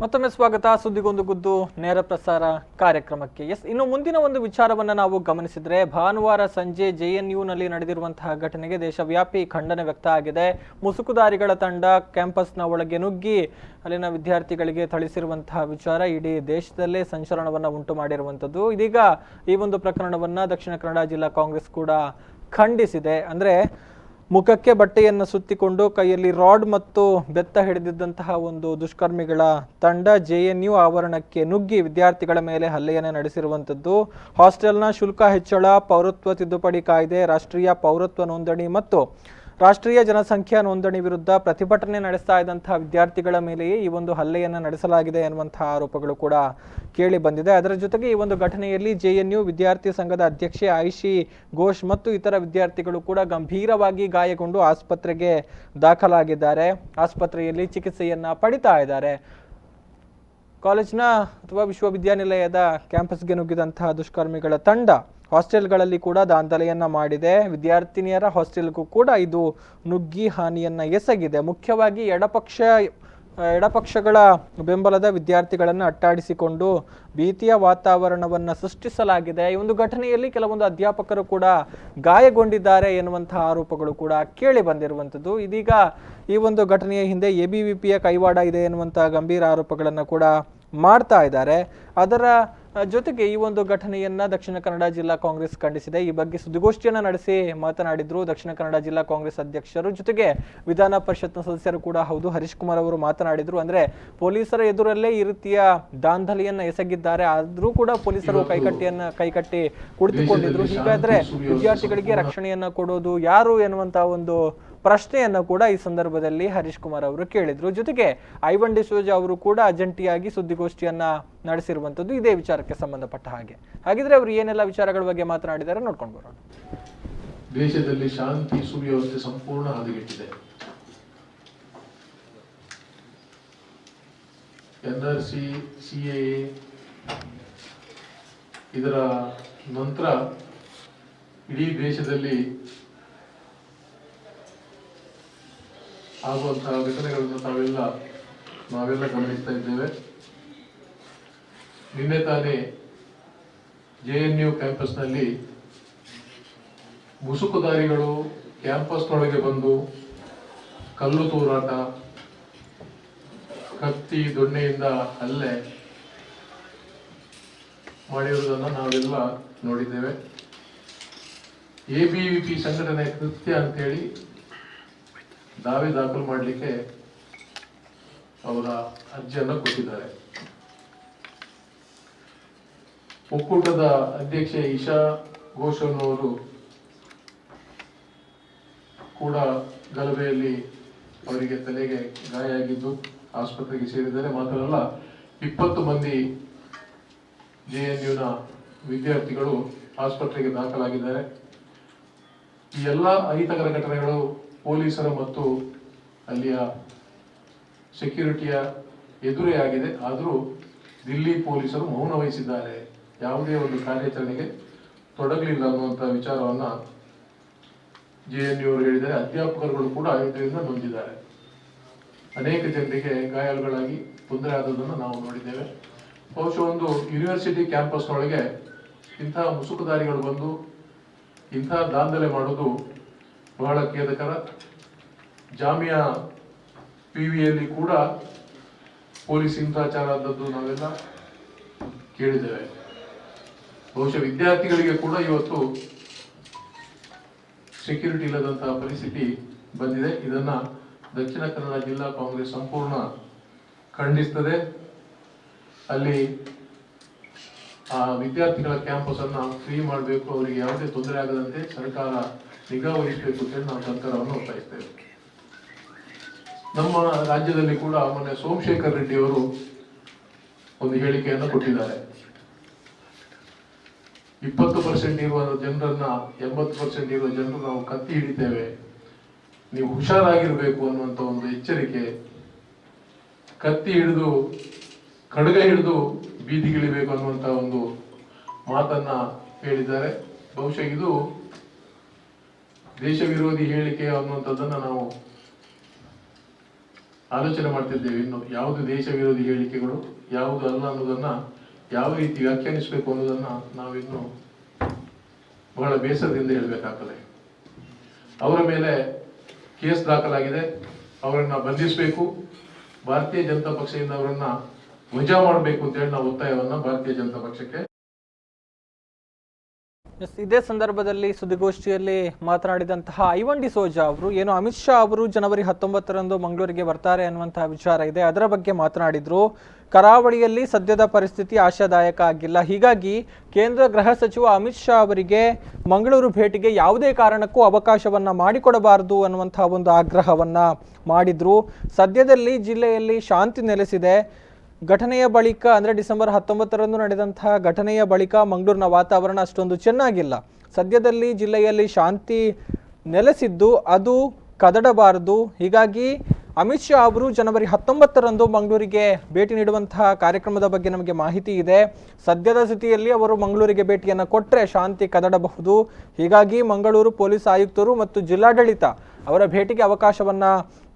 ಮತ್ತೊಮ್ಮೆ ಸ್ವಾಗತ ಸುದ್ದಿಗೊಂದು ಗುದ್ದು ನೇರ ಪ್ರಸಾರ ಕಾರ್ಯಕ್ರಮಕ್ಕೆ. ಇನ್ನು ಮುಂದಿನ ಒಂದು ವಿಚಾರವನ್ನು ನಾವು ಗಮನಿಸಿದ್ರೆ, ಭಾನುವಾರ ಸಂಜೆ JNUನಲ್ಲಿ ನಡೆದಿರುವಂತಹ ಘಟನೆಗೆ ದೇಶವ್ಯಾಪಿ ಖಂಡನೆ ವ್ಯಕ್ತ ಆಗಿದೆ. ಮುಸುಕುದಾರಿಗಳ ತಂಡ ಕ್ಯಾಂಪಸ್ನ ಒಳಗೆ ನುಗ್ಗಿ ಅಲ್ಲಿನ ವಿದ್ಯಾರ್ಥಿಗಳಿಗೆ ಥಳಿಸಿರುವಂತಹ ವಿಚಾರ ಇಡೀ ದೇಶದಲ್ಲೇ ಸಂಚಲನವನ್ನು ಉಂಟು ಮಾಡಿರುವಂಥದ್ದು. ಇದೀಗ ಈ ಒಂದು ಪ್ರಕರಣವನ್ನು ದಕ್ಷಿಣ ಕನ್ನಡ ಜಿಲ್ಲಾ ಕಾಂಗ್ರೆಸ್ ಕೂಡ ಖಂಡಿಸಿದೆ. ಅಂದರೆ ಮುಖಕ್ಕೆ ಬಟ್ಟೆಯನ್ನು ಸುತ್ತಿಕೊಂಡು ಕೈಯಲ್ಲಿ ರಾಡ್ ಮತ್ತು ಬೆತ್ತ ಹಿಡಿದಿದ್ದಂತಹ ಒಂದು ದುಷ್ಕರ್ಮಿಗಳ ತಂಡ JNU ಆವರಣಕ್ಕೆ ನುಗ್ಗಿ ವಿದ್ಯಾರ್ಥಿಗಳ ಮೇಲೆ ಹಲ್ಲೆಯನ್ನು ನಡೆಸಿರುವಂಥದ್ದು. ಹಾಸ್ಟೆಲ್ನ ಶುಲ್ಕ ಹೆಚ್ಚಳ, ಪೌರತ್ವ ತಿದ್ದುಪಡಿ ಕಾಯ್ದೆ, ರಾಷ್ಟ್ರೀಯ ಪೌರತ್ವ ನೋಂದಣಿ ಮತ್ತು ರಾಷ್ಟ್ರೀಯ ಜನಸಂಖ್ಯಾ ನೋಂದಣಿ ವಿರುದ್ಧ ಪ್ರತಿಭಟನೆ ನಡೆಸ್ತಾ ಇದ್ದಂತಹ ವಿದ್ಯಾರ್ಥಿಗಳ ಮೇಲೆಯೇ ಈ ಒಂದು ಹಲ್ಲೆಯನ್ನು ನಡೆಸಲಾಗಿದೆ ಎನ್ನುವಂತಹ ಆರೋಪಗಳು ಕೂಡ ಕೇಳಿ ಬಂದಿದೆ. ಅದರ ಜೊತೆಗೆ ಈ ಒಂದು ಘಟನೆಯಲ್ಲಿ JNU ವಿದ್ಯಾರ್ಥಿ ಸಂಘದ ಅಧ್ಯಕ್ಷೆ ಆಯಿಷಿ ಘೋಷ್ ಮತ್ತು ಇತರ ವಿದ್ಯಾರ್ಥಿಗಳು ಕೂಡ ಗಂಭೀರವಾಗಿ ಗಾಯಗೊಂಡು ಆಸ್ಪತ್ರೆಗೆ ದಾಖಲಾಗಿದ್ದಾರೆ. ಆಸ್ಪತ್ರೆಯಲ್ಲಿ ಚಿಕಿತ್ಸೆಯನ್ನ ಪಡಿತಾ ಇದ್ದಾರೆ. ಕಾಲೇಜಿನ ಅಥವಾ ವಿಶ್ವವಿದ್ಯಾನಿಲಯದ ಕ್ಯಾಂಪಸ್ಗೆ ನುಗ್ಗಿದಂತಹ ದುಷ್ಕರ್ಮಿಗಳ ತಂಡ ಹಾಸ್ಟೆಲ್ಗಳಲ್ಲಿ ಕೂಡ ದಾಂಧಲೆಯನ್ನ ಮಾಡಿದೆ. ವಿದ್ಯಾರ್ಥಿನಿಯರ ಹಾಸ್ಟೆಲ್ಗೂ ಕೂಡ ಇದು ನುಗ್ಗಿ ಹಾನಿಯನ್ನ ಎಸಗಿದೆ. ಮುಖ್ಯವಾಗಿ ಎಡಪಕ್ಷಗಳ ಬೆಂಬಲದ ವಿದ್ಯಾರ್ಥಿಗಳನ್ನು ಅಟ್ಟಾಡಿಸಿಕೊಂಡು ಭೀತಿಯ ವಾತಾವರಣವನ್ನು ಸೃಷ್ಟಿಸಲಾಗಿದೆ. ಈ ಒಂದು ಘಟನೆಯಲ್ಲಿ ಕೆಲವೊಂದು ಅಧ್ಯಾಪಕರು ಕೂಡ ಗಾಯಗೊಂಡಿದ್ದಾರೆ ಎನ್ನುವಂತಹ ಆರೋಪಗಳು ಕೂಡ ಕೇಳಿ ಬಂದಿರುವಂಥದ್ದು. ಇದೀಗ ಈ ಒಂದು ಘಟನೆಯ ಹಿಂದೆ ABVPಯ ಕೈವಾಡ ಇದೆ ಎನ್ನುವಂತಹ ಗಂಭೀರ ಆರೋಪಗಳನ್ನು ಕೂಡ ಮಾಡ್ತಾ ಇದ್ದಾರೆ. ಅದರ ಜೊತೆಗೆ ಈ ಒಂದು ಘಟನೆಯನ್ನ ದಕ್ಷಿಣ ಕನ್ನಡ ಜಿಲ್ಲಾ ಕಾಂಗ್ರೆಸ್ ಖಂಡಿಸಿದೆ. ಈ ಬಗ್ಗೆ ಸುದ್ದಿಗೋಷ್ಠಿಯನ್ನು ನಡೆಸಿ ಮಾತನಾಡಿದ್ರು ದಕ್ಷಿಣ ಕನ್ನಡ ಜಿಲ್ಲಾ ಕಾಂಗ್ರೆಸ್ ಅಧ್ಯಕ್ಷರು. ಜೊತೆಗೆ ವಿಧಾನ ಪರಿಷತ್ನ ಸದಸ್ಯರು ಕೂಡ ಹೌದು, ಹರೀಶ್ ಕುಮಾರ್ ಅವರು ಮಾತನಾಡಿದ್ರು. ಅಂದ್ರೆ ಪೊಲೀಸರ ಎದುರಲ್ಲೇ ಈ ರೀತಿಯ ದಾಂಧಲೆಯನ್ನ ಎಸಗಿದ್ದಾರೆ, ಆದ್ರೂ ಕೂಡ ಪೊಲೀಸರು ಕೈಕಟ್ಟಿ ಕುಳಿತುಕೊಂಡಿದ್ರು. ಹೀಗಾದ್ರೆ ವಿದ್ಯಾರ್ಥಿಗಳಿಗೆ ರಕ್ಷಣೆಯನ್ನ ಕೊಡೋದು ಯಾರು ಎನ್ನುವಂತಹ ಒಂದು ಪ್ರಶ್ನೆಯನ್ನು ಕೂಡ ಈ ಸಂದರ್ಭದಲ್ಲಿ ಹರೀಶ್ ಕುಮಾರ್ ಅವರು ಕೇಳಿದ್ರು. ಜೊತೆಗೆ ಐವನ್ ಡಿಸೋಜಾ ಅವರು ಕೂಡ ಜಂಟಿಯಾಗಿ ಸುದ್ದಿಗೋಷ್ಠಿಯನ್ನ ನಡೆಸಿರುವಂತದ್ದು ಇದೇ ವಿಚಾರಕ್ಕೆ ಸಂಬಂಧಪಟ್ಟ ಹಾಗೆ. ಹಾಗಿದ್ರೆ ಅವರು ಏನೆಲ್ಲ ವಿಚಾರಗಳ ಬಗ್ಗೆ ಮಾತನಾಡಿದ್ದಾರೆ ನೋಡ್ಕೊಂಡು ಬರೋಣ. ದೇಶದಲ್ಲಿ ಶಾಂತಿ ಸುವ್ಯವಸ್ಥೆ ಸಂಪೂರ್ಣ ಹದಗೆಟ್ಟಿದೆ. NRC, CAA ಇದರ ನಂತರ ಇಡೀ ದೇಶದಲ್ಲಿ ಆಗುವಂತಹ ಘಟನೆಗಳನ್ನು ನಾವೆಲ್ಲ ಗಮನಿಸ್ತಾ ಇದ್ದೇವೆ. ನಿನ್ನೆ ತಾನೇ JNU ಕ್ಯಾಂಪಸ್ನಲ್ಲಿ ಮುಸುಕುದಾರಿಗಳು ಕ್ಯಾಂಪಸ್ನೊಳಗೆ ಬಂದು ಕಲ್ಲು ತೂರಾಟ, ಕತ್ತಿ ದೊಣ್ಣೆಯಿಂದ ಹಲ್ಲೆ ಮಾಡಿರುವುದನ್ನು ನಾವೆಲ್ಲ ನೋಡಿದ್ದೇವೆ. ABVP ಸಂಘಟನೆ ಕೃತ್ಯ ಅಂತೇಳಿ ದಾವೆ ದಾಖಲು ಮಾಡಲಿಕ್ಕೆ ಅವರ ಅರ್ಜಿಯನ್ನು ಕೊಟ್ಟಿದ್ದಾರೆ. ಒಕ್ಕೂಟದ ಅಧ್ಯಕ್ಷೆ ಇಶಾ ಘೋಷ್ ಅವರು ಕೂಡ ಗಲಭೆಯಲ್ಲಿ ಅವರಿಗೆ ತಲೆಗೆ ಗಾಯ ಆಗಿದ್ದು ಆಸ್ಪತ್ರೆಗೆ ಸೇರಿದ್ದಾರೆ. ಮಾತ್ರ ಅಲ್ಲ, 20 ಮಂದಿ JNUನ ವಿದ್ಯಾರ್ಥಿಗಳು ಆಸ್ಪತ್ರೆಗೆ ದಾಖಲಾಗಿದ್ದಾರೆ. ಈ ಎಲ್ಲ ಅಹಿತಕರ ಘಟನೆಗಳು ಪೊಲೀಸರ ಮತ್ತು ಅಲ್ಲಿಯ ಸೆಕ್ಯೂರಿಟಿಯ ಎದುರೇ ಆಗಿದೆ. ಆದರೂ ದಿಲ್ಲಿ ಪೊಲೀಸರು ಮೌನ ವಹಿಸಿದ್ದಾರೆ, ಯಾವುದೇ ಒಂದು ಕಾರ್ಯಾಚರಣೆಗೆ ತೊಡಗಲಿಲ್ಲ ಅನ್ನುವಂಥ ವಿಚಾರವನ್ನ JNU ಅವರು ಹೇಳಿದ್ದಾರೆ. ಅಧ್ಯಾಪಕರುಗಳು ಕೂಡ ಇದರಿಂದ ನೊಂದಿದ್ದಾರೆ. ಅನೇಕ ಜನರಿಗೆ ಗಾಯಾಳುಗಳಾಗಿ ತೊಂದರೆ ಆದದನ್ನು ನಾವು ನೋಡಿದ್ದೇವೆ. ಬಹುಶಃ ಒಂದು ಯೂನಿವರ್ಸಿಟಿ ಕ್ಯಾಂಪಸ್ನೊಳಗೆ ಇಂತಹ ಮುಸುಕುದಾರಿಗಳು ಬಂದು ಇಂತಹ ದಾಂಧಲೆ ಮಾಡೋದು ಬಹಳ ಖೇದಕರ. ಜಾಮಿಯಾ PVಯಲ್ಲಿ ಕೂಡ ಪೊಲೀಸ್ ಹಿಂಸಾಚಾರ ಆದದ್ದು ನಾವೆಲ್ಲ ಕೇಳಿದ್ದೇವೆ. ಬಹುಶಃ ವಿದ್ಯಾರ್ಥಿಗಳಿಗೆ ಕೂಡ ಇವತ್ತು ಸೆಕ್ಯೂರಿಟಿ ಇಲ್ಲದಂತಹ ಪರಿಸ್ಥಿತಿ ಬಂದಿದೆ. ಇದನ್ನ ದಕ್ಷಿಣ ಕನ್ನಡ ಜಿಲ್ಲಾ ಕಾಂಗ್ರೆಸ್ ಸಂಪೂರ್ಣ ಖಂಡಿಸ್ತದೆ. ಅಲ್ಲಿ ಆ ವಿದ್ಯಾರ್ಥಿಗಳ ಕ್ಯಾಂಪಸ್ ಅನ್ನ ಫ್ರೀ ಮಾಡಬೇಕು, ಅವರಿಗೆ ಯಾವುದೇ ತೊಂದರೆ ಆಗದಂತೆ ಸರ್ಕಾರ ನಿಗಾ ವಹಿಸಬೇಕು ಅಂತ ನಾವು ಸರ್ಕಾರವನ್ನು ಒತ್ತಾಯಿಸ್ತೇವೆ. ನಮ್ಮ ರಾಜ್ಯದಲ್ಲಿ ಕೂಡ ಮೊನ್ನೆ ಸೋಮಶೇಖರ್ ರೆಡ್ಡಿ ಅವರು ಒಂದು ಹೇಳಿಕೆಯನ್ನು ಕೊಟ್ಟಿದ್ದಾರೆ. 20% ಇರುವ ಜನರನ್ನ 80% ಇರುವ ಜನರು ನಾವು ಕತ್ತಿ ಹಿಡಿತೇವೆ, ನೀವು ಹುಷಾರಾಗಿರ್ಬೇಕು ಅನ್ನುವಂತ ಒಂದು ಎಚ್ಚರಿಕೆ. ಕತ್ತಿ ಹಿಡಿದು ಖಡ್ಗ ಹಿಡಿದು ಬೀದಿಗಿಳಿಬೇಕು ಅನ್ನುವಂತ ಒಂದು ಮಾತನ್ನ ಹೇಳಿದ್ದಾರೆ. ಬಹುಶಃ ಇದು ದೇಶ ವಿರೋಧಿ ಹೇಳಿಕೆ ಅನ್ನುವಂಥದ್ದನ್ನು ನಾವು ಆಲೋಚನೆ ಮಾಡ್ತಿದ್ದೇವೆ. ಇನ್ನು ಯಾವುದು ದೇಶ ವಿರೋಧಿ ಹೇಳಿಕೆಗಳು, ಯಾವುದು ಅಲ್ಲ ಅನ್ನೋದನ್ನ ಯಾವ ರೀತಿ ವ್ಯಾಖ್ಯಾನಿಸಬೇಕು ಅನ್ನೋದನ್ನ ನಾವಿನ್ನು ಬಹಳ ಬೇಸರದಿಂದ ಹೇಳಬೇಕಾಗ್ತದೆ. ಅವರ ಮೇಲೆ ಕೇಸ್ ದಾಖಲಾಗಿದೆ, ಅವರನ್ನ ಬಂಧಿಸಬೇಕು, ಭಾರತೀಯ ಜನತಾ ಪಕ್ಷದಿಂದ ಅವರನ್ನ ವಜಾ ಮಾಡಬೇಕು ಅಂತ ಹೇಳಿ ನಾವು ಒತ್ತಾಯವನ್ನ ಭಾರತೀಯ ಜನತಾ ಪಕ್ಷಕ್ಕೆ. ಇದೇ ಸಂದರ್ಭದಲ್ಲಿ ಸುದ್ದಿಗೋಷ್ಠಿಯಲ್ಲಿ ಮಾತನಾಡಿದಂತಹ ಐವನ್ ಡಿಸೋಜಾ ಅವರು ಏನು ಅಮಿತ್ ಶಾ ಅವರು ಜನವರಿ 19ರಂದು ಮಂಗಳೂರಿಗೆ ಬರ್ತಾರೆ ಅನ್ನುವಂತಹ ವಿಚಾರ ಇದೆ, ಅದರ ಬಗ್ಗೆ ಮಾತನಾಡಿದ್ರು. ಕರಾವಳಿಯಲ್ಲಿ ಸದ್ಯದ ಪರಿಸ್ಥಿತಿ ಆಶಾದಾಯಕ ಆಗಿಲ್ಲ, ಹೀಗಾಗಿ ಕೇಂದ್ರ ಗೃಹ ಸಚಿವ ಅಮಿತ್ ಶಾ ಅವರಿಗೆ ಮಂಗಳೂರು ಭೇಟಿಗೆ ಯಾವುದೇ ಕಾರಣಕ್ಕೂ ಅವಕಾಶವನ್ನ ಮಾಡಿಕೊಡಬಾರದು ಅನ್ನುವಂತಹ ಒಂದು ಆಗ್ರಹವನ್ನ ಮಾಡಿದ್ರು. ಸದ್ಯದಲ್ಲಿ ಜಿಲ್ಲೆಯಲ್ಲಿ ಶಾಂತಿ ನೆಲೆಸಿದೆ. ಘಟನೆಯ ಬಳಿಕ ಅಂದರೆ ಡಿಸೆಂಬರ್ 19ರಂದು ನಡೆದಂತಹ ಘಟನೆಯ ಬಳಿಕ ಮಂಗಳೂರಿನ ವಾತಾವರಣ ಅಷ್ಟೊಂದು ಚೆನ್ನಾಗಿಲ್ಲ. ಸದ್ಯದಲ್ಲಿ ಜಿಲ್ಲೆಯಲ್ಲಿ ಶಾಂತಿ ನೆಲೆಸಿದ್ದು ಅದು ಕದಡಬಾರದು. ಹೀಗಾಗಿ ಅಮಿತ್ ಶಾ ಅವರು ಜನವರಿ 19ರಂದು ಮಂಗಳೂರಿಗೆ ಭೇಟಿ ನೀಡುವಂತಹ ಕಾರ್ಯಕ್ರಮದ ಬಗ್ಗೆ ನಮಗೆ ಮಾಹಿತಿ ಇದೆ. ಸದ್ಯದ ಸ್ಥಿತಿಯಲ್ಲಿ ಅವರು ಮಂಗಳೂರಿಗೆ ಭೇಟಿಯನ್ನು ಕೊಟ್ಟರೆ ಶಾಂತಿ ಕದಡಬಹುದು. ಹೀಗಾಗಿ ಮಂಗಳೂರು ಪೊಲೀಸ್ ಆಯುಕ್ತರು ಮತ್ತು ಜಿಲ್ಲಾಡಳಿತ ಅವರ ಭೇಟಿಗೆ ಅವಕಾಶವನ್ನ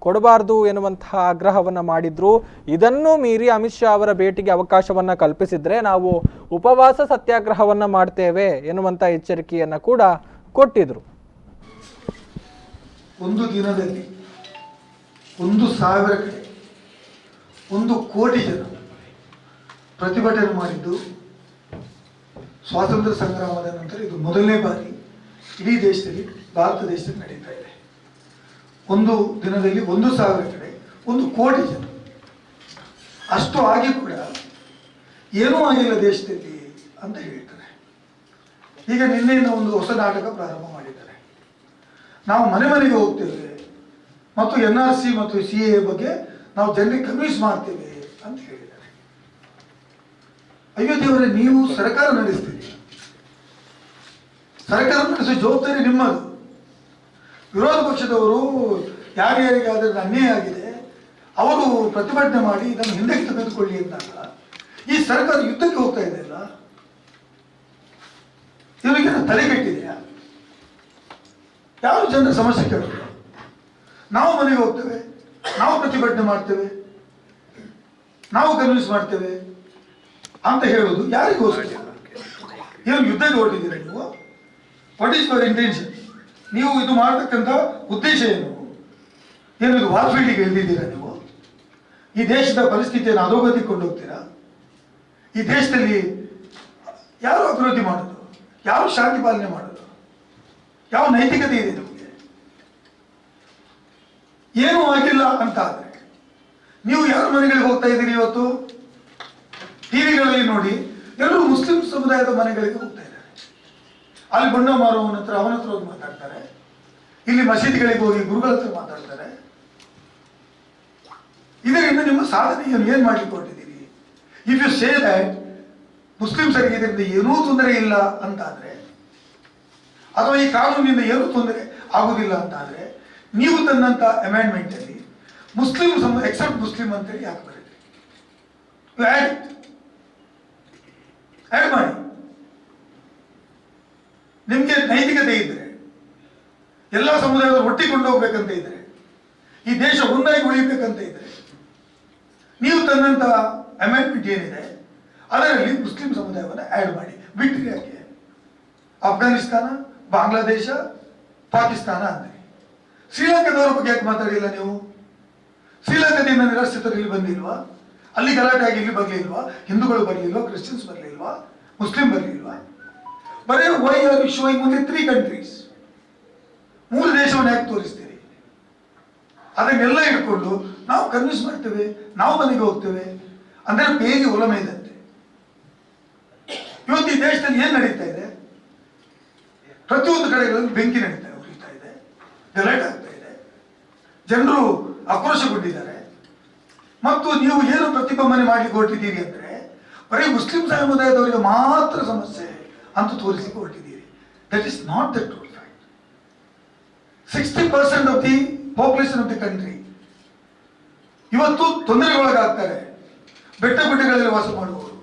ಕೊಡಬಾರದು ಎನ್ನುವಂತಹ ಆಗ್ರಹವನ್ನ ಮಾಡಿದ್ರು. ಇದನ್ನು ಮೀರಿ ಅಮಿತ್ ಶಾ ಅವರ ಭೇಟಿಗೆ ಅವಕಾಶವನ್ನ ಕಲ್ಪಿಸಿದ್ರೆ ನಾವು ಉಪವಾಸ ಸತ್ಯಾಗ್ರಹವನ್ನ ಮಾಡ್ತೇವೆ ಎನ್ನುವಂತ ಎಚ್ಚರಿಕೆಯನ್ನ ಕೂಡ ಕೊಟ್ಟಿದ್ರು. ಒಂದು ದಿನದಲ್ಲಿ 1,000 ಕಡೆ 1 ಕೋಟಿ ಜನ ಪ್ರತಿಭಟನೆ ಮಾಡಿದ್ದು ಸ್ವಾತಂತ್ರ್ಯ ಸಂಗ್ರಾಮದ ನಂತರ ಇದು ಮೊದಲನೇ ಬಾರಿ ಇಡೀ ದೇಶದಲ್ಲಿ, ಭಾರತ ದೇಶದಲ್ಲಿ ನಡೀತಾ ಇದೆ. ಒಂದು ದಿನದಲ್ಲಿ 1,000 ಕಡೆ 1 ಕೋಟಿ ಜನ. ಅಷ್ಟು ಆಗಿ ಕೂಡ ಏನೂ ಆಗಿಲ್ಲ ದೇಶದಲ್ಲಿ ಅಂತ ಹೇಳ್ತಾರೆ. ಈಗ ನಿನ್ನೆಯಿಂದ ಒಂದು ಹೊಸ ನಾಟಕ ಪ್ರಾರಂಭ ಮಾಡಿದ್ದಾರೆ. ನಾವು ಮನೆ ಮನೆಗೆ ಹೋಗ್ತೇವೆ ಮತ್ತು NRC ಮತ್ತು CAA ಬಗ್ಗೆ ನಾವು ಜನರಿಗೆ ಕನ್ವಿನ್ಸ್ ಮಾಡ್ತೇವೆ ಅಂತ ಹೇಳಿದ್ದಾರೆ. ಅಯ್ಯೋ ದೇವರೇ, ನೀವು ಸರ್ಕಾರ ನಡೆಸ್ತೀರಿ, ಸರ್ಕಾರ ನಡೆಸುವ ಜವಾಬ್ದಾರಿ ನಿಮ್ಮದು. ವಿರೋಧ ಪಕ್ಷದವರು ಯಾರ್ಯಾರಿಗಾದ್ರೆ ಅನ್ಯಾಯ ಆಗಿದೆ ಅವರು ಪ್ರತಿಭಟನೆ ಮಾಡಿ ಇದನ್ನು ಹಿಂದಕ್ಕೆ ತೆಗೆದುಕೊಳ್ಳಿ ಅಂದಾಗ ಈ ಸರ್ಕಾರ ಯುದ್ಧಕ್ಕೆ ಹೋಗ್ತಾ ಇದೆ ಅಲ್ಲ, ಇವರಿಗೆ ತಲೆಗೆಟ್ಟಿದೆಯಾ? ಯಾರು ಜನರ ಸಮಸ್ಯೆ ಕೇಳಿದ್ರು? ನಾವು ಮನೆಗೆ ಹೋಗ್ತೇವೆ, ನಾವು ಪ್ರತಿಭಟನೆ ಮಾಡ್ತೇವೆ, ನಾವು ಕನ್ವಿನ್ಸ್ ಮಾಡ್ತೇವೆ ಅಂತ ಹೇಳೋದು ಯಾರಿಗೋಸ್ಕರ? ಏನು ಯುದ್ಧಕ್ಕೆ ಹೊರಟಿದ್ದೀರಾ ನೀವು? What is your intention? ನೀವು ಇದು ಮಾಡತಕ್ಕಂಥ ಉದ್ದೇಶ ಏನು? ಏನು ಇದು ವಾರ್ಫೀಲ್ಡಿಗೆ ಇಳಿದಿದ್ದೀರಾ ನೀವು? ಈ ದೇಶದ ಪರಿಸ್ಥಿತಿಯನ್ನು ಅಧೋಗತಿಗೆ ಕೊಂಡೋಗ್ತೀರಾ? ಈ ದೇಶದಲ್ಲಿ ಯಾರು ಅಭಿವೃದ್ಧಿ ಮಾಡೋದು? ಯಾರು ಶಾಂತಿ ಪಾಲನೆ ಮಾಡೋದು? ಯಾವ ನೈತಿಕತೆ ಇದೆ ನಿಮಗೆ? ಏನೂ ಆಗಿಲ್ಲ ಅಂತ ಆದ್ರೆ ನೀವು ಯಾರ ಮನೆಗಳಿಗೆ ಹೋಗ್ತಾ ಇದ್ದೀರಿ? ಇವತ್ತು ಟಿವಿಗಳಲ್ಲಿ ನೋಡಿ, ಎಲ್ಲರೂ ಮುಸ್ಲಿಂ ಸಮುದಾಯದ ಮನೆಗಳಿಗೆ ಹೋಗ್ತಾ ಇದ್ದಾರೆ. ಅಲ್ಲಿ ಬಣ್ಣ ಮಾರುವವನ ಹತ್ರ ಅವನ ಹತ್ರ ಹೋಗಿ ಮಾತಾಡ್ತಾರೆ, ಇಲ್ಲಿ ಮಸೀದಿಗಳಿಗೆ ಹೋಗಿ ಗುರುಗಳ ಹತ್ರ ಮಾತಾಡ್ತಾರೆ. ಇದರಿಂದ ನಿಮ್ಮ ಸಾಧನೆಯನ್ನು ಏನ್ ಮಾಡ್ಲಿಕ್ಕೆ ಹೊರಟಿದ್ದೀರಿ? ಇಫ್ ಯು ಸೇ ದಟ್ ಮುಸ್ಲಿಮ್ಸರಿಗೆ ಇದರಿಂದ ಏನೂ ತೊಂದರೆ ಇಲ್ಲ ಅಂತಾದ್ರೆ, ಅಥವಾ ಈ ಕಾನೂನಿನಿಂದ ಏನೂ ತೊಂದರೆ ಆಗುದಿಲ್ಲ ಅಂತಾದ್ರೆ, ನೀವು ತಂದಂತ ಅಮೆಂಡ್ಮೆಂಟ್ ಅಲ್ಲಿ ಮುಸ್ಲಿಂ ಎಕ್ಸೆಪ್ಟ್ ಮುಸ್ಲಿಂ ಅಂತೇಳಿ ಯಾಕೆ ಬರುತ್ತೆ? ಆಡ್ ಮಾಡಿ. ನಿಮ್ಗೆ ನೈತಿಕತೆ ಇದ್ರೆ, ಎಲ್ಲ ಸಮುದಾಯದವರು ಒಟ್ಟಿಕೊಂಡು ಹೋಗ್ಬೇಕಂತ ಇದ್ರೆ, ಈ ದೇಶ ಒಂದಾಗಿ ಉಳಿಬೇಕಂತ ಇದ್ರೆ, ನೀವು ತಂದಂತ ಅಮೆಂಡ್ಮೆಂಟ್ ಏನಿದೆ ಅದರಲ್ಲಿ ಮುಸ್ಲಿಂ ಸಮುದಾಯವನ್ನು ಆಡ್ ಮಾಡಿ. ಬಿಟ್ಟರೆ ಯಾಕೆ? ಅಫ್ಘಾನಿಸ್ತಾನ, ಬಾಂಗ್ಲಾದೇಶ, ಪಾಕಿಸ್ತಾನ ಅಂದ್ರೆ ಶ್ರೀಲಂಕಾದವರ ಬಗ್ಗೆ ಯಾಕೆ ಮಾತಾಡಿಲ್ಲ ನೀವು? ಶ್ರೀಲಂಕಾದಿಂದ ನಿರಾಶ್ರಿತರು ಇಲ್ಲಿ ಬಂದಿಲ್ವಾ? ಅಲ್ಲಿ ಗಲಾಟೆ ಆಗಿ ಇಲ್ಲಿ ಬರ್ಲಿಲ್ವಾ? ಹಿಂದೂಗಳು ಬರ್ಲಿಲ್ವಾ? ಕ್ರಿಶ್ಚಿಯನ್ಸ್ ಬರ್ಲಿಲ್ವಾ? ಮುಸ್ಲಿಂ ಬರ್ಲಿಲ್ವಾ? ಬರೀ why are you showing only 3 countries? 3 ದೇಶವನ್ನು ಯಾಕೆ ತೋರಿಸ್ತೀರಿ? ಅದನ್ನೆಲ್ಲ ಇಟ್ಕೊಂಡು ನಾವು ಕನ್ವಿನ್ಸ್ ಮಾಡ್ತೇವೆ, ನಾವು ಮನೆಗೆ ಹೋಗ್ತೇವೆ ಅಂದ್ರೆ ಬೇರೆ ಒಲಮೆ ಇದಂತೆ. ಇವತ್ತು ಈ ದೇಶದಲ್ಲಿ ಏನ್ ನಡೀತಾ ಇದೆ? ಪ್ರತಿಯೊಂದು ಕಡೆಗಳಲ್ಲಿ ಬೆಂಕಿ ಉರಿತಾ ಇದೆ, ಗಲಾಟೆ ಆಗ್ತಾ ಇದೆ, ಜನರು ಆಕ್ರೋಶಗೊಂಡಿದ್ದಾರೆ. ಮತ್ತು ನೀವು ಏನು ಪ್ರತಿಭಟನೆ ಮಾಡ್ಲಿಕ್ಕೆ ಹೊರಟಿದ್ದೀರಿ ಅಂದ್ರೆ ಬರೀ ಮುಸ್ಲಿಂ ಸಮುದಾಯದವರಿಗೆ ಮಾತ್ರ ಸಮಸ್ಯೆ ಅಂತ ತೋರಿಸಲಿಕ್ಕೆ ಹೊರಟಿದ್ದೀರಿ. That is not the true fact. 60% of the population of the country ಇವತ್ತು ತೊಂದರೆಗೊಳಗಾಗ್ತಾರೆ. ಬೆಟ್ಟ ಗುಡ್ಡಗಳಲ್ಲಿ ವಾಸ ಮಾಡುವವರು,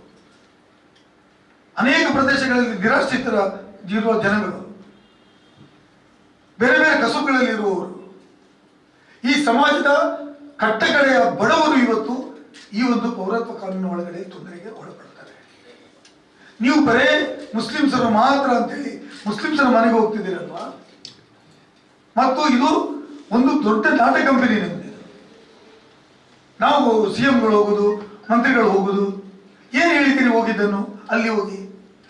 ಅನೇಕ ಪ್ರದೇಶಗಳಲ್ಲಿ ನಿರಾಶ್ರಿತರ ಇರುವ ಜನಗಳು, ಬೇರೆ ಬೇರೆ ಕಸುಗಳಲ್ಲಿ ಇರುವವರು, ಈ ಸಮಾಜದ ಕಟ್ಟಕಡೆಯ ಬಡವರು ಇವತ್ತು ಈ ಒಂದು ಪೌರತ್ವ ಕಾನೂನು ಒಳಗಡೆ ತೊಂದರೆಗೆ ಒಳಪಡ್ತಾರೆ. ನೀವು ಬರೇ ಮುಸ್ಲಿಮ್ಸರು ಮಾತ್ರ ಅಂತೇಳಿ ಮುಸ್ಲಿಮ್ಸರ ಮನೆಗೆ ಹೋಗ್ತಿದ್ದೀರಲ್ವಾ? ಮತ್ತು ಇದು ಒಂದು ದೊಡ್ಡ ಟಾಟಾ ಕಂಪನಿ ನಿಮ್ದು. ನಾವು CMಗಳು ಹೋಗುದು, ಮಂತ್ರಿಗಳು ಹೋಗುದು, ಏನ್ ಹೇಳಿದ್ದೀರಿ ಹೋಗಿದ್ದನ್ನು? ಅಲ್ಲಿ ಹೋಗಿ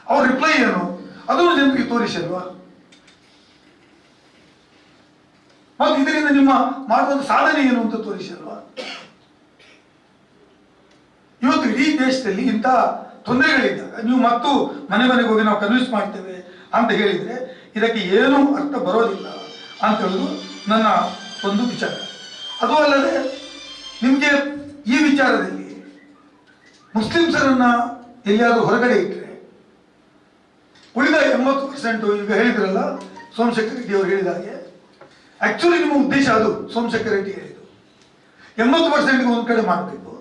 ಅವ್ರ ರಿಪ್ಲೈ ಏನು ಅದನ್ನು ಜನರಿಗೆ ತೋರಿಸಲ್ವಾ? ಮತ್ತು ಇದರಿಂದ ನಿಮ್ಮ ಮಾಡುವಂತ ಸಾಧನೆ ಏನು ಅಂತ ತೋರಿಸಲ್ವಾ? ಇವತ್ತು ಇಡೀ ದೇಶದಲ್ಲಿ ಇಂಥ ತೊಂದರೆಗಳಿದ್ದಾಗ ನೀವು ಮತ್ತು ಮನೆ ಮನೆಗೆ ಹೋಗಿ ನಾವು ಕನ್ವಿನ್ಸ್ ಮಾಡ್ತೇವೆ ಅಂತ ಹೇಳಿದ್ರೆ ಇದಕ್ಕೆ ಏನೂ ಅರ್ಥ ಬರೋದಿಲ್ಲ ಅಂತ ಹೇಳುದು ನನ್ನ ಒಂದು ವಿಚಾರ. ಅದು ಅಲ್ಲದೆ ನಿಮಗೆ ಈ ವಿಚಾರದಲ್ಲಿ ಮುಸ್ಲಿಮ್ಸರನ್ನ ಎಲ್ಲಿಯಾದ್ರೂ ಹೊರಗಡೆ ಇಟ್ಟರೆ ಉಳಿದ 80% ಈಗ ಹೇಳಿದ್ರಲ್ಲ ಸೋಮಶೇಖರ್ ರೆಡ್ಡಿ ಅವರು ಹೇಳಿದ ಹಾಗೆ, ಆಕ್ಚುಲಿ ನಿಮ್ಮ ಉದ್ದೇಶ ಅದು ಸೋಮಶೇಖರ್ ರೆಡ್ಡಿ ಹೇಳಿದ್ದು 80% ಒಂದು ಕಡೆ ಮಾಡಬೇಕು,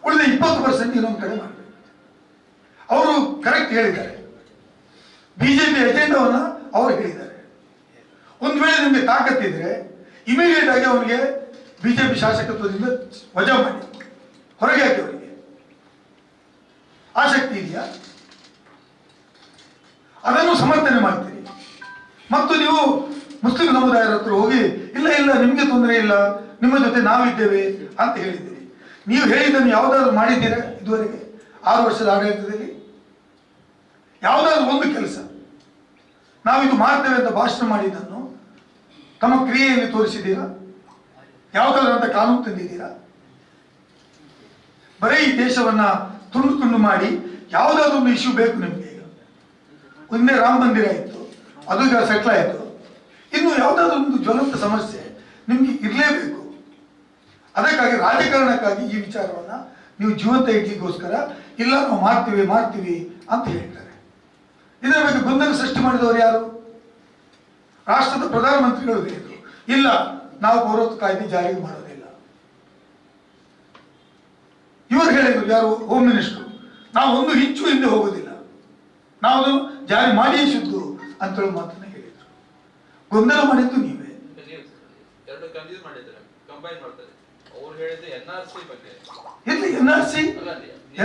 ಉಳಿದ 20% ಇನ್ನೊಂದು ಕಡೆ ಮಾಡಬೇಕು. ಅವರು ಕರೆಕ್ಟ್ ಹೇಳಿದ್ದಾರೆ. ಬಿಜೆಪಿ ಎಜೆಂಡಾವನ್ನ ಅವರು ಹೇಳಿದ್ದಾರೆ. ಒಂದು ವೇಳೆ ನಿಮಗೆ ತಾಕತ್ತಿದ್ರೆ ಇಮಿಡಿಯೇಟ್ ಆಗಿ ಅವನಿಗೆ ಬಿಜೆಪಿ ಶಾಸಕತ್ವದಿಂದ ವಜಾ ಮಾಡಿ ಹೊರಗೆ ಹಾಕಿ. ಅವರಿಗೆ ಆಸಕ್ತಿ ಇದೆಯಾ? ಅದನ್ನು ಸಮರ್ಥನೆ ಮಾಡ್ತೀರಿ. ಮತ್ತು ನೀವು ಮುಸ್ಲಿಂ ಸಮುದಾಯದ ಹತ್ರ ಹೋಗಿ ಇಲ್ಲ ಇಲ್ಲ ನಿಮಗೆ ತೊಂದರೆ ಇಲ್ಲ, ನಿಮ್ಮ ಜೊತೆ ನಾವಿದ್ದೇವೆ ಅಂತ ಹೇಳಿದ್ದೀರಿ. ನೀವು ಹೇಳಿದ್ದನ್ನು ಯಾವುದಾದ್ರು ಮಾಡಿದ್ದೀರಾ ಇದುವರೆಗೆ 6 ವರ್ಷದ ಆಡಳಿತದಲ್ಲಿ? ಯಾವುದಾದ್ರು ಒಂದು ಕೆಲಸ ನಾವಿದು ಮಾಡ್ತೇವೆ ಅಂತ ಭಾಷಣ ಮಾಡಿದ್ದನ್ನು ತಮ್ಮ ಕ್ರಿಯೆಯಲ್ಲಿ ತೋರಿಸಿದ್ದೀರಾ? ಯಾವುದಾದ್ರು ಅಂತ ಕಾನೂನು ತಂದಿದ್ದೀರಾ? ಬರೀ ಈ ದೇಶವನ್ನ ತುಂಡು ತುಂಡು ಮಾಡಿ ಯಾವುದಾದ್ರೂ ಒಂದು ಇಶ್ಯೂ ಬೇಕು ನಿಮಗೆ. ಈಗ ಒಂದೇ ರಾಮ ಮಂದಿರ ಇತ್ತು, ಅದು ಈಗ ಸೆಟ್ಲ್ ಆಯಿತು. ಇನ್ನು ಯಾವುದಾದ್ರೂ ಒಂದು ಜ್ವಲಂತ ಸಮಸ್ಯೆ ನಿಮ್ಗೆ ಇರಲೇಬೇಕು. ಅದಕ್ಕಾಗಿ ರಾಜಕಾರಣಕ್ಕಾಗಿ ಈ ವಿಚಾರವನ್ನ ನೀವು ಜೀವಂತ ಇಡ್ಲಿಕ್ಕೋಸ್ಕರ ಇಲ್ಲ ನಾವು ಮಾಡ್ತೀವಿ ಅಂತ ಹೇಳ್ತಾರೆ. ಇದರ ಬಗ್ಗೆ ಗೊಂದಲ ಸೃಷ್ಟಿ ಮಾಡಿದವರು ಯಾರು? ರಾಷ್ಟ್ರದ ಪ್ರಧಾನಮಂತ್ರಿಗಳು ಹೇಳಿದ್ರು ಇಲ್ಲ ನಾವು ಪೌರತ್ವ ಕಾಯ್ದೆ ಜಾರಿಗೆ ಮಾಡೋದಿಲ್ಲ. ಇವರು ಹೇಳಿದ್ರು ಯಾರು? ಹೋಮ್ ಮಿನಿಸ್ಟರ್, ನಾವು ಒಂದು ಇಂಚು ಹಿಂದೆ ಹೋಗೋದಿಲ್ಲ, ನಾವು ಅದನ್ನು ಜಾರಿ ಮಾಡಿಯೇ ಶುದ್ಧು ಅಂತೇಳಿ ಮಾತನ್ನ ಹೇಳಿದ್ರು. ಗೊಂದಲ ಮಾಡಿದ್ದು ನೀವೇ.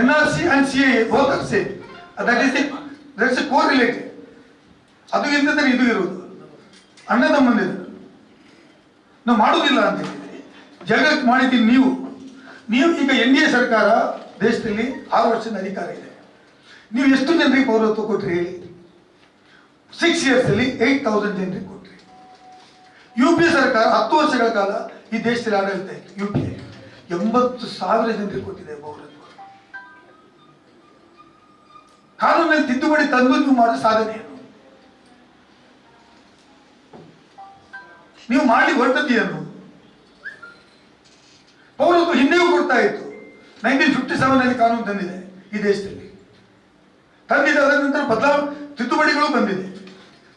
NRC and CAA both are same. That's a correlated. ಅದು ಇಲ್ಲದ್ರೆ ಇದು ಇರುವುದು ಅಣ್ಣ ತಮ್ಮಂದಿರು. ನಾವು ಮಾಡುವುದಿಲ್ಲ ಅಂತ ಹೇಳಿದ್ರಿ, ಜಗತ್ ಮಾಡಿದ್ದೀನಿ ನೀವು. ಈಗ NDA ಸರ್ಕಾರ ದೇಶದಲ್ಲಿ 6 ವರ್ಷದ ಅಧಿಕಾರ ಇದೆ. ನೀವು ಎಷ್ಟು ಜನರಿಗೆ ಪೌರತ್ವ ಕೊಟ್ರಿ ಹೇಳಿ? 6 years ಅಲ್ಲಿ 8,000 ಜನರಿಗೆ ಕೊಟ್ರಿ. UPA ಸರ್ಕಾರ 10 ವರ್ಷಗಳ ಕಾಲ ಈ ದೇಶದಲ್ಲಿ ಆಡಳಿತ ಇತ್ತು. UPA 80,000 ಜನರಿಗೆ ಕೊಟ್ಟಿದೆ ಪೌರತ್ವ. ಕಾನೂನಲ್ಲಿ ತಿದ್ದುಪಡಿ ತಂದು ನೀವು ಮಾಡೋ ಸಾಧನೆ ಏನು? ನೀವು ಮಾಡಿ ಹೊರಟದ್ದು ಪೌರತ್ವ ಹಿಂದೆಯೂ ಕೊಡ್ತಾ ಇತ್ತು. 1957 ಕಾನೂನು ತಂದಿದೆ ಈ ದೇಶದಲ್ಲಿ. ತಂದಿದೆ, ಅದರ ನಂತರ ತಿದ್ದುಪಡಿಗಳು ಬಂದಿದೆ.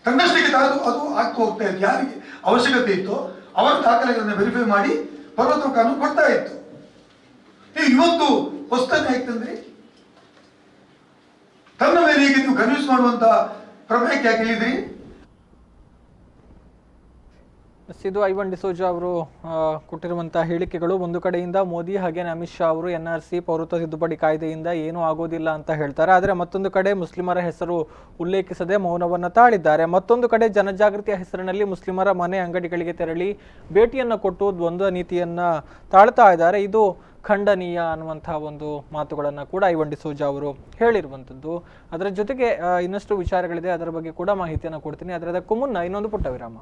ತನ್ನಷ್ಟಕ್ಕೆ ಅದು ಆಗ್ತಾ ಹೋಗ್ತಾ ಇತ್ತು. ಯಾರಿಗೆ ಅವಶ್ಯಕತೆ ಇತ್ತು ಅವರ ದಾಖಲೆಗಳನ್ನು ವೆರಿಫೈ ಮಾಡಿ ಪೌರತ್ವ ಕಾನೂನು ಕೊಡ್ತಾ ಇತ್ತು. ನೀವು ಇವತ್ತು ಹೊಸದಾಗಿ ಆಯ್ತಂದ್ರೆ ತನ್ನ ಮೇಲೆ ಈಗ ನೀವು ಕನ್ವಿನ್ಸ್ ಮಾಡುವಂತ ಪ್ರಮೇಯಕ್ಕೆ ಯಾಕೆ ಹೇಳಿದ್ರಿ? ಇದು ಐವನ್ ಡಿಸೋಜಾ ಅವರು ಕೊಟ್ಟಿರುವಂತಹ ಹೇಳಿಕೆಗಳು. ಒಂದು ಕಡೆಯಿಂದ ಮೋದಿ ಹಾಗೆ ಅಮಿತ್ ಶಾ ಅವರು NRC ಪೌರತ್ವ ತಿದ್ದುಪಡಿ ಕಾಯ್ದೆಯಿಂದ ಏನೂ ಆಗೋದಿಲ್ಲ ಅಂತ ಹೇಳ್ತಾರೆ. ಆದರೆ ಮತ್ತೊಂದು ಕಡೆ ಮುಸ್ಲಿಮರ ಹೆಸರು ಉಲ್ಲೇಖಿಸದೆ ಮೌನವನ್ನು ತಾಳಿದ್ದಾರೆ. ಮತ್ತೊಂದು ಕಡೆ ಜನಜಾಗೃತಿಯ ಹೆಸರಿನಲ್ಲಿ ಮುಸ್ಲಿಮರ ಮನೆ ಅಂಗಡಿಗಳಿಗೆ ತೆರಳಿ ಭೇಟಿಯನ್ನು ಕೊಟ್ಟು ದ್ವಂದ್ವ ನೀತಿಯನ್ನ ತಾಳ್ತಾ ಇದ್ದಾರೆ. ಇದು ಖಂಡನೀಯ ಅನ್ನುವಂತಹ ಒಂದು ಮಾತುಗಳನ್ನು ಕೂಡ ಐವನ್ ಡಿಸೋಜಾ ಅವರು ಹೇಳಿರುವಂಥದ್ದು. ಅದರ ಜೊತೆಗೆ ಇನ್ನಷ್ಟು ವಿಚಾರಗಳಿದೆ, ಅದರ ಬಗ್ಗೆ ಕೂಡ ಮಾಹಿತಿಯನ್ನು ಕೊಡ್ತೀನಿ. ಅದರದಕ್ಕೂ ಮುನ್ನ ಇನ್ನೊಂದು ಪುಟ್ಟ ವಿರಾಮ.